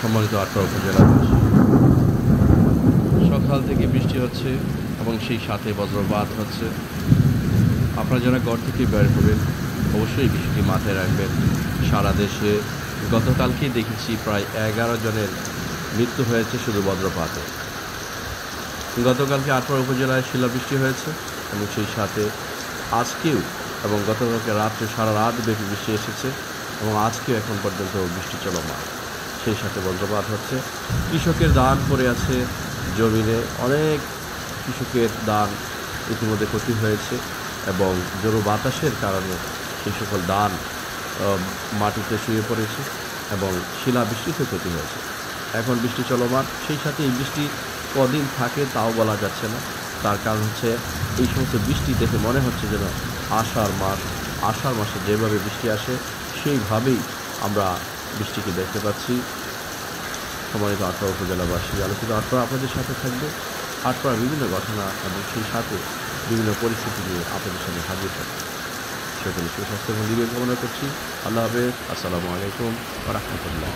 সম্মানিত আটপাড়া উপজেলাবাসী, সকাল থেকে বৃষ্টি হচ্ছে এবং সেই সাথে বজ্রপাত হচ্ছে। আপনারা যারা ঘর থেকে বের হবেন অবশ্যই বিষয়টি মাথায় রাখবেন। সারা দেশে গতকালকেই দেখেছি প্রায় 11 জনের মৃত্যু হয়েছে শুধু বজ্রপাতে। গতকালকে আটপাড়া উপজেলায় শিলাবৃষ্টি হয়েছে এবং সেই সাথে আজকেও এবং গতকালকে রাত্রে সারা রাত ব্যাপী বৃষ্টি এসেছে এবং আজকেও এখন পর্যন্ত বৃষ্টি চলমান। সেই সাথে বজ্রপাত হচ্ছে। কৃষকের ধান পড়ে আছে জমিনে, অনেক কৃষকের ধান ইতিমধ্যে ক্ষতি হয়েছে এবং জোরো বাতাসের কারণে সেই সকল ধান মাটিতে শুয়ে পড়েছে এবং শিলাবৃষ্টিতে ক্ষতি হয়েছে। এখন বৃষ্টি চলমান। সেই সাথে এই বৃষ্টি কদিন থাকে তাও বলা যাচ্ছে না। তার কারণ হচ্ছে এই সমস্ত বৃষ্টি দেখে মনে হচ্ছে যেন আষাঢ় মাসে যেভাবে বৃষ্টি আসে সেইভাবেই আমরা বৃষ্টিকে দেখতে পাচ্ছি। সম্মানিত আটপাড়া উপজেলাবাসী, আলোচিত আটপাড়া আপনাদের সাথে থাকবে। আটপাড়ার বিভিন্ন ঘটনা এবং সেই সাথে বিভিন্ন পরিস্থিতি নিয়ে আপনাদের সামনে হাজির থাকবে। সকলে সুস্বাস্থ্য এবং দীর্ঘ কামনা করছি। আল্লাহ হাফেজ। আসসালামু আলাইকুম ওয়া রাহমাতুল্লাহ।